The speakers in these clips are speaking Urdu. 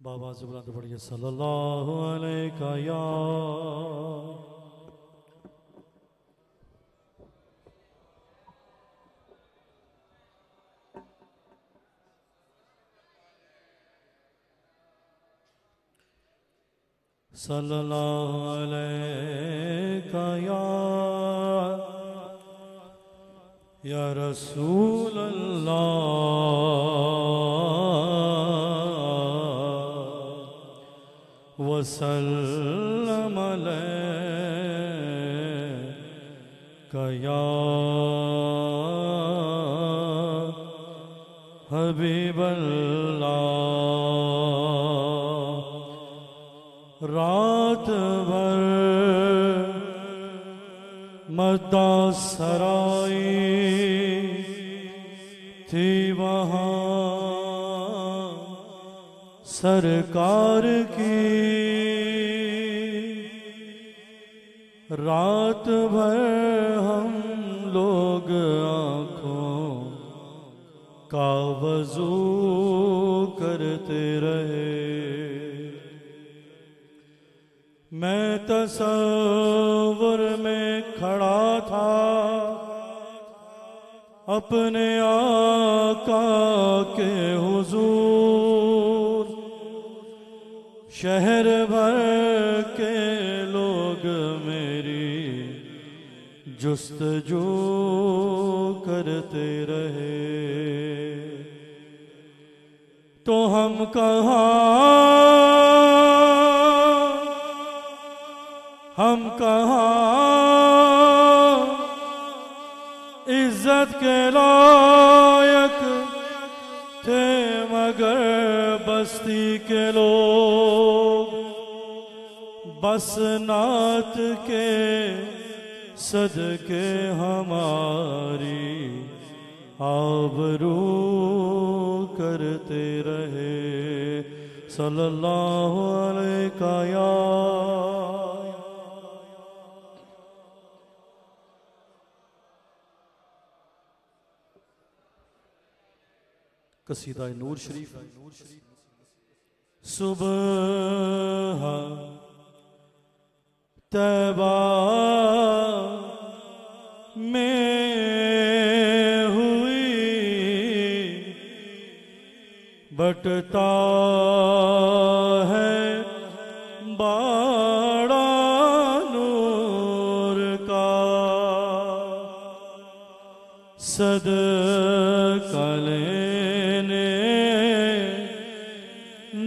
بابا سے بلند پڑھیے صلی اللہ علیہ یا صلی اللہ علیہ یا رسول اللہ وسلم علیک یا حبیب اللہ رات بھر مدہ سرائی تھی وہاں سرکار کی رات بھر ہم لوگ آنکھوں کا وضو کرتے رہے میں تصور میں کھڑا تھا اپنے آقا کے حضور شہر بھر کے لوگ میری جستجو کرتے رہے تو ہم کہاں عزت کے لائق تھے مگر بستی کے لوگ بس نعت کے صدقے ہماری آبرو کرتے رہے صلی اللہ علیہ یا قصیدہ نور شریف صبح طیبہ میں ہوئی بٹتا ہے باڑا نور کا صدقہ لینے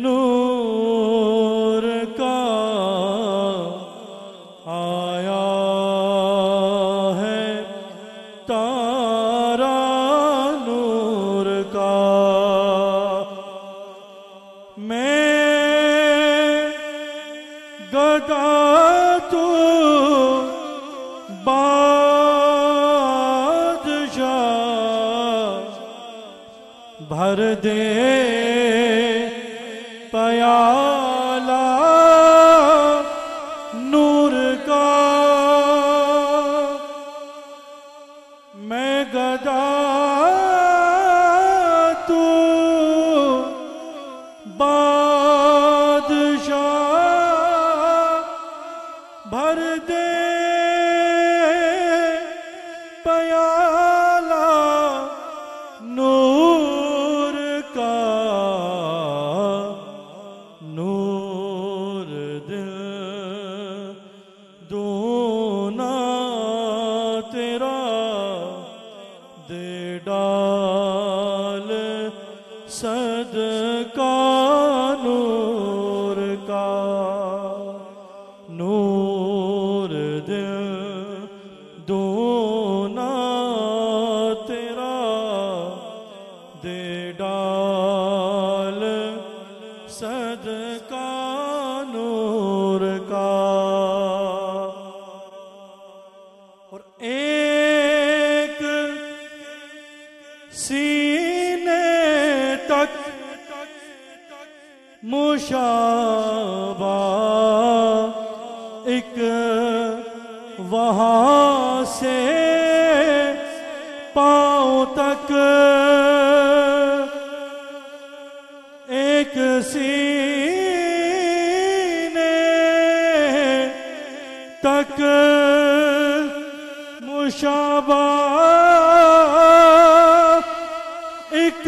نور کا آیا ہے تارا نور کا میں گدا تو بادشاہ بھر دے پیالہ نور کا میں گدا تو بادشاہ بھر دے پیالہ نور کا نور دل دونا تیرا دے ڈال صدقہ نور کا نور دل دونا تیرا دے ڈال صدقہ نور کا اور ایک سینے تک مشابہ ایک وہاں سے پاؤں تک ایک سی تک مشابہ ایک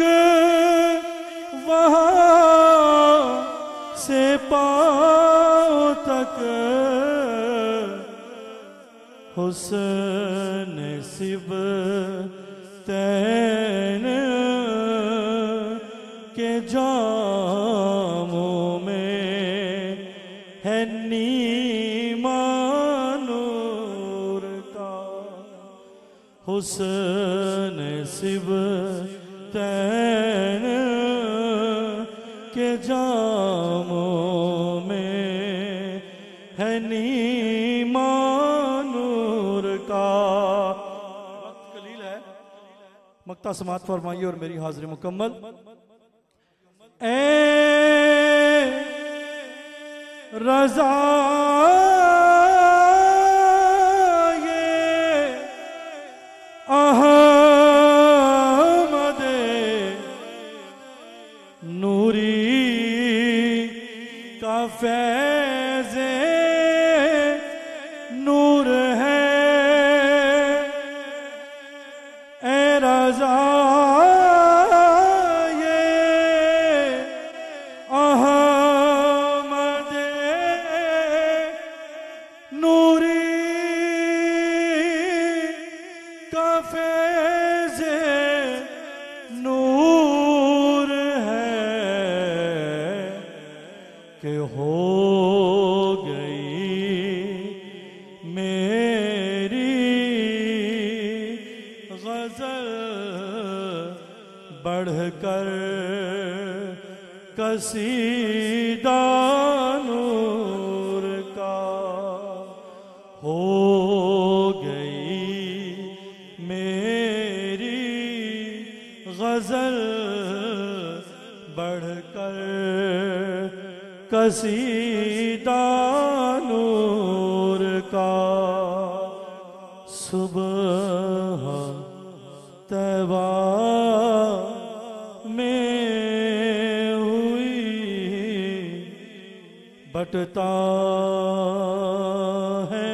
وہاں سے پاؤں تک حسن صبتین کے جاموں میں ہے نیما نور کا حسن صبتین کے جاموں میں ہے نیما نور کا۔ وقت قلیل ہے، مقطع سماعت فرمائیے اور میری حاضری مکمل۔ اے رضا احمد نوری کا فیض نور ہے، اے رضا احمد نوری کا فیض نور ہے کہ ہو گئی میری غزل بڑھ کر قصیدہ نور کا، ہو گئی میری غزل بڑھ کر قصیدہ نور کا۔ صبح طیبہ میں ہوئی بٹتا ہے